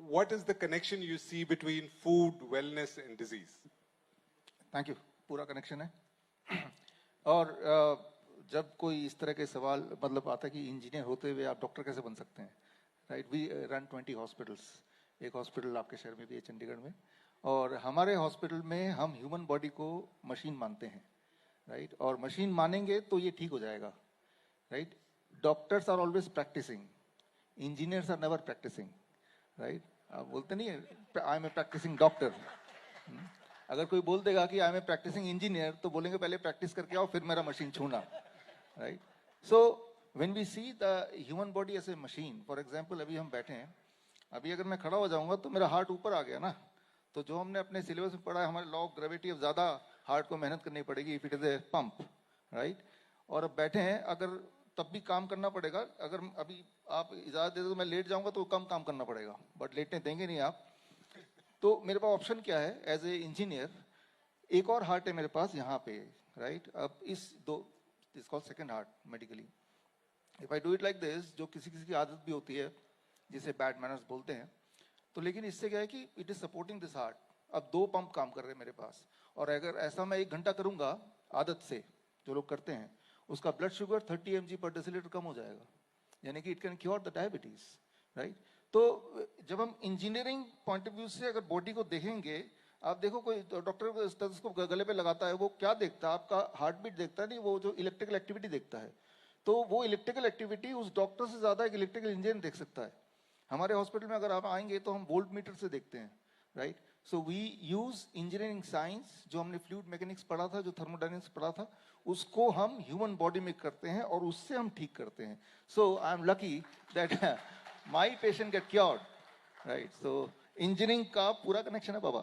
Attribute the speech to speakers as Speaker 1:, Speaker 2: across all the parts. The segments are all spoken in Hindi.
Speaker 1: what is the connection you see between food, wellness and disease?
Speaker 2: Thank you, पूरा कनेक्शन है। और जब कोई इस तरह के सवाल मतलब आता है कि इंजीनियर होते हुए आप डॉक्टर कैसे बन सकते हैं, राइट? वी रन 20 हॉस्पिटल्स, एक हॉस्पिटल आपके शहर में भी है, चंडीगढ़ में, और हमारे हॉस्पिटल में हम ह्यूमन बॉडी को मशीन मानते हैं, राइट? और मशीन मानेंगे तो ये ठीक हो जाएगा, right? Doctors are always practicing, engineers are never practicing, right? आप बोलते नहीं है I am a practicing doctor. अगर कोई बोल देगा कि I am a practicing engineer तो बोलेंगे पहले प्रैक्टिस करके आओ फिर मेरा मशीन छूना, right? So when we see the human body as a machine, for example अभी हम बैठे हैं, अभी अगर मैं खड़ा हो जाऊंगा तो मेरा हार्ट ऊपर आ गया ना, तो जो हमने अपने सिलेबस में पढ़ा है हमारे लॉ ऑफ ग्रेविटी, अब ज्यादा हार्ट को मेहनत करनी पड़ेगी if it is a pump, right? और अब बैठे हैं, अगर तब भी काम करना पड़ेगा, अगर अभी आप इजाजत दे दो तो मैं लेट जाऊंगा तो कम काम करना पड़ेगा, बट लेटने देंगे नहीं आप। तो मेरे पास ऑप्शन क्या है एज ए इंजीनियर? एक और हार्ट है मेरे पास यहाँ पे, राइट? अब इस दो this called second heart medically. If I do it like this, जो किसी किसी की आदत भी होती है जिसे बैड मैनर्स बोलते हैं, तो लेकिन इससे क्या है कि it is supporting this heart. अब दो पंप काम कर रहे हैं मेरे पास, और अगर ऐसा मैं 1 घंटा करूंगा आदत से, जो लोग करते हैं, उसका ब्लड शुगर 30 mg पर डेसीलीटर कम हो जाएगा, यानी कि it can cure the diabetes, right? तो जब हम इंजीनियरिंग पॉइंट ऑफ व्यू से अगर बॉडी को देखेंगे, आप देखो कोई डॉक्टर स्टेथोस्कोप गले पे लगाता है, वो क्या देखता है? आपका हार्ट बीट देखता है, नहीं, वो जो इलेक्ट्रिकल एक्टिविटी देखता है। तो वो इलेक्ट्रिकल एक्टिविटी उस डॉक्टर से ज्यादा एक इलेक्ट्रिकल इंजीनियर देख सकता है। हमारे हॉस्पिटल में अगर आप आएंगे तो हम वोल्ट मीटर से देखते हैं, right? So we use engineering science, जो हमने फ्लूइड मैकेनिक्स पढ़ा था, जो थर्मोडायनेमिक्स पढ़ा था, उसको हम ह्यूमन बॉडी में करते हैं और उससे हम ठीक करते हैं। So I am lucky that my patient get cured, right? So engineering का पूरा कनेक्शन है बाबा।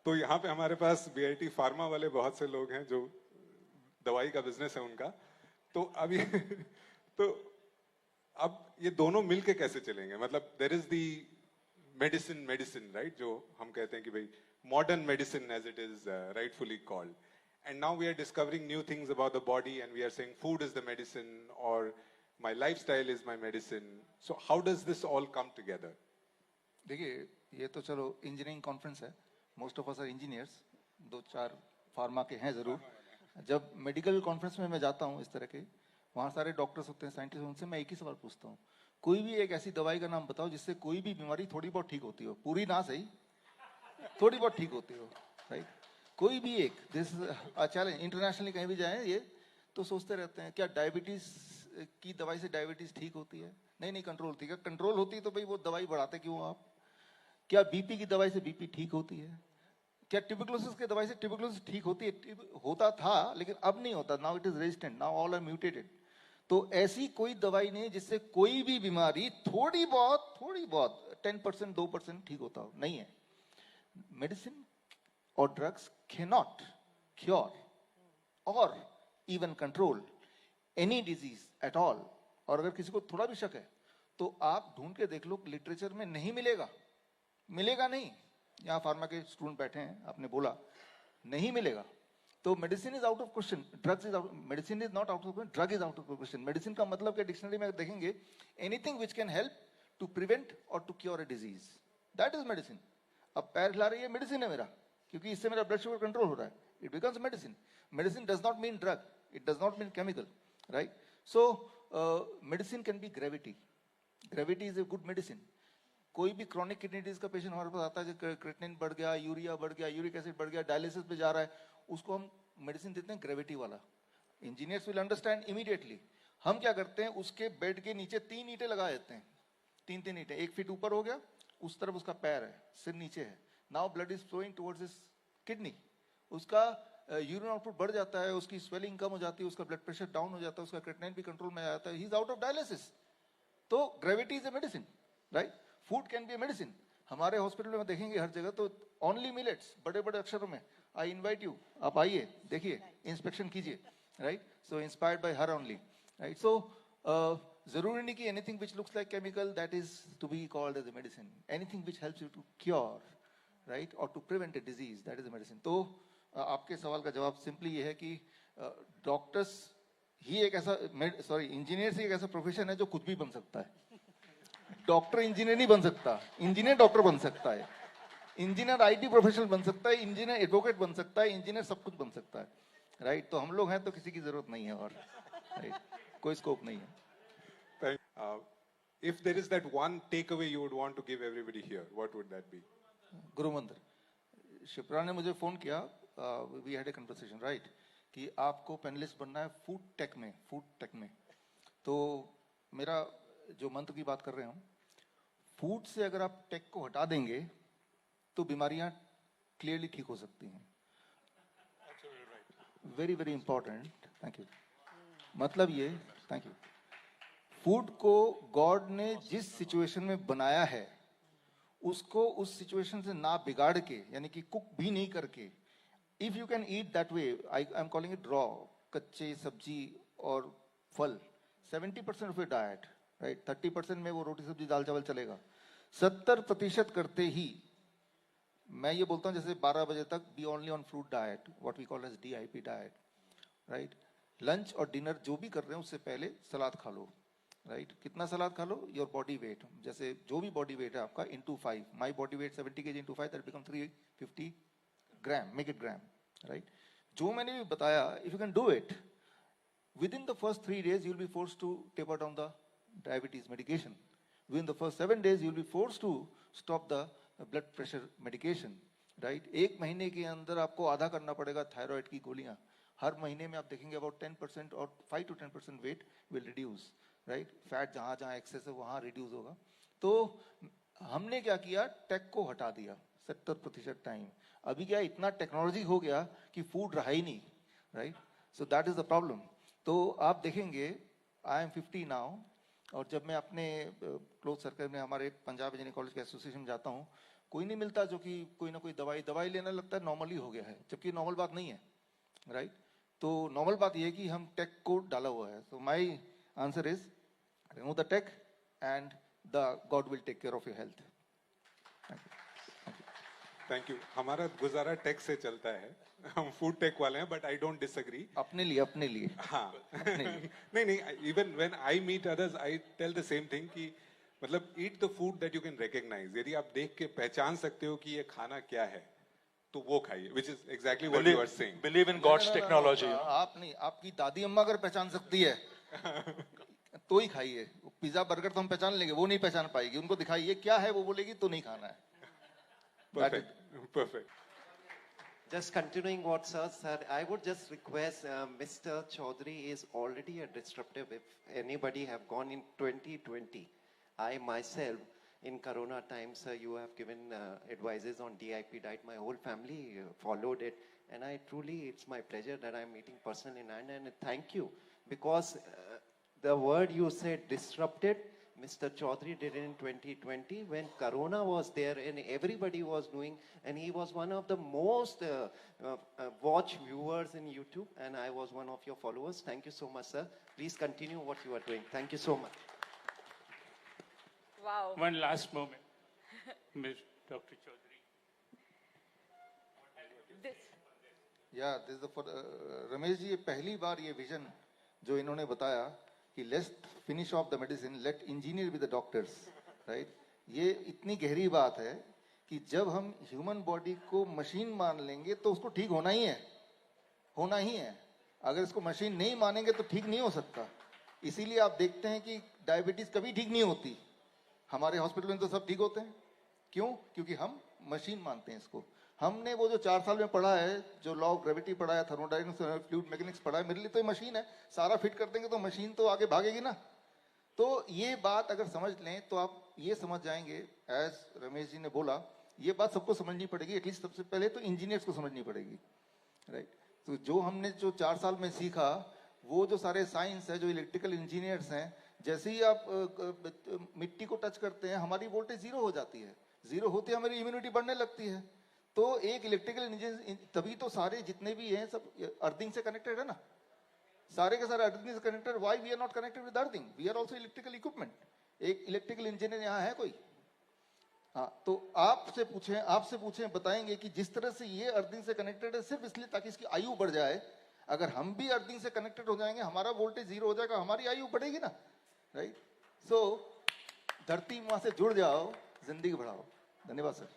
Speaker 1: तो यहाँ पे हमारे पास बीआईटी फार्मा वाले बहुत से लोग हैं जो दवाई का बिजनेस है उनका, तो अभी तो अब ये दोनों मिलके कैसे चलेंगे? मतलब there is the medicine right, जो हम कहते हैं कि भाई modern medicine as it is rightfully called, and now we are discovering new things about the body and we are saying food is the medicine और my lifestyle is my medicine. So how does this all come together?
Speaker 2: देखिए, ये तो चलो इंजीनियरिंग कॉन्फ्रेंस है, most of us are engineers, 2-4 pharma के हैं जरूर। जब मेडिकल कॉन्फ्रेंस में मैं जाता हूँ इस तरह के, वहाँ सारे डॉक्टर्स होते हैं, साइंटिस्ट, उनसे मैं एक ही सवाल पूछता हूँ, कोई भी एक ऐसी दवाई का नाम बताओ जिससे कोई भी बीमारी थोड़ी बहुत ठीक होती हो, पूरी ना सही, थोड़ी बहुत ठीक होती हो, राइट? कोई भी एक, दिस चैलेंज, इंटरनेशनली कहीं भी जाए ये तो सोचते रहते हैं क्या डायबिटीज की दवाई से डायबिटीज ठीक होती है? नहीं नहीं, कंट्रोल होती है। कंट्रोल होती है तो भाई वो दवाई बढ़ाते क्यों आप? क्या बीपी की दवाई से बीपी ठीक होती है? क्या ट्यूबरकुलोसिस की दवाई से ट्यूबरकुलोसिस ठीक होती है? होता था लेकिन अब नहीं होता, now it is resistant, now all are mutated. तो ऐसी कोई दवाई नहीं जिससे कोई भी बीमारी थोड़ी बहुत 10% 2% ठीक होता हो, नहीं है। मेडिसिन और ड्रग्स कैनॉट क्योर और even control any disease at all. और अगर किसी को थोड़ा भी शक है तो आप ढूंढ के देख लो, लिटरेचर में नहीं मिलेगा, मिलेगा नहीं। यहाँ फार्मा के स्टूडेंट बैठे हैं, आपने बोला नहीं मिलेगा, तो medicine is out of question, drugs is out, medicine is not out of question, drug is out of question. Medicine का मतलब क्या? डिक्शनरी में देखेंगे, anything which can help to prevent और to cure a disease, that is medicine. अब पैर हिला रही है, मेडिसिन है मेरा, क्योंकि इससे मेरा ब्लड शुगर कंट्रोल हो रहा है, it becomes medicine. Medicine does not mean drug, it does not mean chemical, right? So medicine can be gravity, gravity is a good medicine. कोई भी क्रॉनिक किडनी डिजीज का पेशेंट हमारे पास आता है, क्रिएटिनिन बढ़ गया, यूरिया बढ़ गया, यूरिक एसिड बढ़ गया, डायलिसिस पे जा रहा है, उसको हम मेडिसिन देते हैं ग्रेविटी वाला। Engineers will understand immediately. हम क्या करते हैं, उसके बेड के नीचे 3 ईंटें लगा देते हैं, 3 ईंटें, 1 फीट ऊपर हो गया, उस तरफ उसका पैर है, सिर नीचे है। Now blood is flowing towards his kidney, उसका यूरिन आउटपुट बढ़ जाता है, उसकी स्वेलिंग कम हो जाती है, उसका ब्लड प्रेशर डाउन हो जाता है, उसका क्रिएटिनिन भी कंट्रोल में आ जाता है, he is out of dialysis. तो gravity is a medicine, right? Food can be a medicine. हमारे हॉस्पिटल में देखेंगे हर जगह तो ओनली मिलेट्स, बड़े बड़े अक्षरों में, आई इनवाइट यू, आप आइए, देखिए, इंस्पेक्शन कीजिए, right? So inspired by her only, right? So जरूरी नहीं कि anything which looks like chemical that is to be called as a medicine. Anything which helps you to cure, right, और to prevent a disease, that is a medicine. तो आपके सवाल का जवाब सिंपली ये है कि डॉक्टर्स ही एक ऐसा, सॉरी, इंजीनियर्स ही एक ऐसा प्रोफेशन है जो कुछ भी बन सकता है। डॉक्टर इंजीनियर नहीं बन सकता, इंजीनियर डॉक्टर बन सकता है, इंजीनियर आईटी प्रोफेशनल बन सकता है, इंजीनियर एडवोकेट बन सकता है, इंजीनियर सब कुछ बन सकता है, राइट? तो हम लोग हैं तो किसी की जरूरत नहीं है, और राइट, कोई स्कोप नहीं है।
Speaker 1: If there is that one takeaway you would want to give everybody here, what would that be?
Speaker 2: गुरु मंत्र, शिप्रा ने मुझे फोन किया, we had a conversation, right, कि आपको पैनलिस्ट बनना है फूड टेक में। तो मेरा जो मंत्र की बात कर रहे हैं, फूड से अगर आप टेक को हटा देंगे तो बीमारियां क्लियरली ठीक हो सकती हैं। Very very important, thank you. मतलब ये, थैंक यू, फूड को गॉड ने जिस सिचुएशन में बनाया है उसको उस सिचुएशन से ना बिगाड़ के, यानी कि कुक भी नहीं करके, if you can eat that way, I am calling it raw, कच्चे सब्जी और फल, 70% ऑफ योर डाइट, राइट, 30% में वो रोटी सब्जी दाल चावल चलेगा, 70% करते ही मैं ये बोलता हूँ जैसे 12 बजे तक be only on fruit diet, what we call as DIP diet, right. Lunch और डिनर जो भी कर रहे हैं उससे पहले सलाद खा लो, राइट। कितना सलाद खा लो? योर बॉडी वेट, जैसे जो भी बॉडी वेट है आपका into 5, my body weight 70 kg into 5, that become 350 gram, make eight gram, right. जो मैंने भी बताया, if you can do it within the first 3 days you'll be forced to taper down the diabetes medication. Within the first 7 days you'll be forced to stop the blood pressure medication, right? 1 महीने के अंदर आपको आधा करना पड़ेगा थायराइड की गोलियां। हर महीने में आप देखेंगे about 10% और 5 to 10% weight will reduce, right? Fat जहां जहां एक्सेस है वहां रिड्यूस होगा। तो हमने क्या किया, टेक को हटा दिया 70% टाइम। अभी क्या इतना टेक्नोलॉजी हो गया कि फूड रहा ही नहीं, right? So that is the problem. तो आप देखेंगे आई एम 50 नाउ, और जब मैं अपने क्लोज सर्कल में हमारे पंजाब इंजीनियरिंग कॉलेज के एसोसिएशन में जाता हूँ, कोई नहीं मिलता जो कि कोई ना कोई दवाई लेने लगता है, नॉर्मली हो गया है, जबकि नॉर्मल बात नहीं है, राइट? तो नॉर्मल बात ये है कि हम टेक को डाला हुआ है। तो my answer is remove the tech and the God will take care of your health.
Speaker 1: Thank you. हमारा गुजारा टेक से चलता है, हम फूड टेक वाले हैं, बट आई डोंट डिसएग्री।
Speaker 2: अपने लिए
Speaker 1: हाँ नहीं, even when I meet others I tell the same thing कि मतलब eat the food that you can recognise. यदि आप देख के पहचान सकते हो कि ये खाना क्या है तो वो खाइए, which is exactly what you are saying.
Speaker 3: Believe in God's technology.
Speaker 2: आप नहीं, आपकी दादी अम्मा अगर पहचान सकती है तो ही खाइए। पिज्जा बर्गर तो हम पहचान लेंगे, वो नहीं पहचान पाएगी। उनको दिखाइए क्या है, वो बोलेगी तो नहीं खाना है।
Speaker 1: Perfect.
Speaker 4: Just continuing what sir said, I would just request Mr. Chaudhary is already a disruptive. If anybody have gone in 2020, I myself in Corona times, you have given advices on DIP diet. My whole family followed it, and I truly, it's my pleasure that I'm meeting personally, and thank you, because the word you said, disrupted, Mr. Chaudhary did it in 2020 when Corona was there and everybody was doing, and he was one of the most watched viewers in YouTube, and I was one of your followers. Thank you so much, sir. Please continue what you are doing. Thank you so much.
Speaker 5: Wow.
Speaker 3: One last moment, Ms. Dr. Chaudhary.
Speaker 5: This.
Speaker 2: या दिस रमेश जी, ये पहली बार ये विजन जो इन्होंने बताया कि let's finish off the medicine, let engineer be the doctors, right? ये इतनी गहरी बात है कि जब हम ह्यूमन बॉडी को मशीन मान लेंगे तो उसको ठीक होना ही है। अगर इसको मशीन नहीं मानेंगे तो ठीक नहीं हो सकता। इसीलिए आप देखते हैं कि डायबिटीज कभी ठीक नहीं होती। हमारे हॉस्पिटल में तो सब ठीक होते हैं। क्यों? क्योंकि हम मशीन मानते हैं इसको। हमने वो जो 4 साल में पढ़ा है, जो लॉ ऑफ ग्रेविटी पढ़ा है, थर्मोडायनामिक्स, फ्लूइड मैकेनिक्स पढ़ा है, मेरे लिए तो ये मशीन है। सारा फिट कर देंगे तो मशीन तो आगे भागेगी ना। तो ये बात अगर समझ लें तो आप ये समझ जाएंगे, एज रमेश जी ने बोला, ये बात सबको समझनी पड़ेगी। एटलीस्ट सबसे पहले तो इंजीनियर्स को समझनी पड़ेगी, राइट? तो जो हमने जो 4 साल में सीखा, वो जो सारे साइंस है, जो इलेक्ट्रिकल इंजीनियर्स हैं, जैसे ही आप मिट्टी को टच करते हैं हमारी वोल्टेज 0 हो जाती है। 0 होती है हमारी इम्यूनिटी बढ़ने लगती है। तो एक इलेक्ट्रिकल इंजीनियर, तभी तो सारे जितने भी हैं सब अर्थिंग से कनेक्टेड है ना, सारे के सारे अर्थिंग से connected. Why we are not connected with earthing? We are also electrical equipment. एक इलेक्ट्रिकल इंजीनियर यहाँ है कोई? हाँ, तो आपसे पूछें बताएंगे कि जिस तरह से ये अर्थिंग से कनेक्टेड है सिर्फ इसलिए ताकि इसकी आयु बढ़ जाए। अगर हम भी अर्थिंग से कनेक्टेड हो जाएंगे, हमारा वोल्टेज 0 हो जाएगा, हमारी आयु बढ़ेगी ना, राइट? सो धरती माँ से जुड़ जाओ, जिंदगी बढ़ाओ। धन्यवाद सर।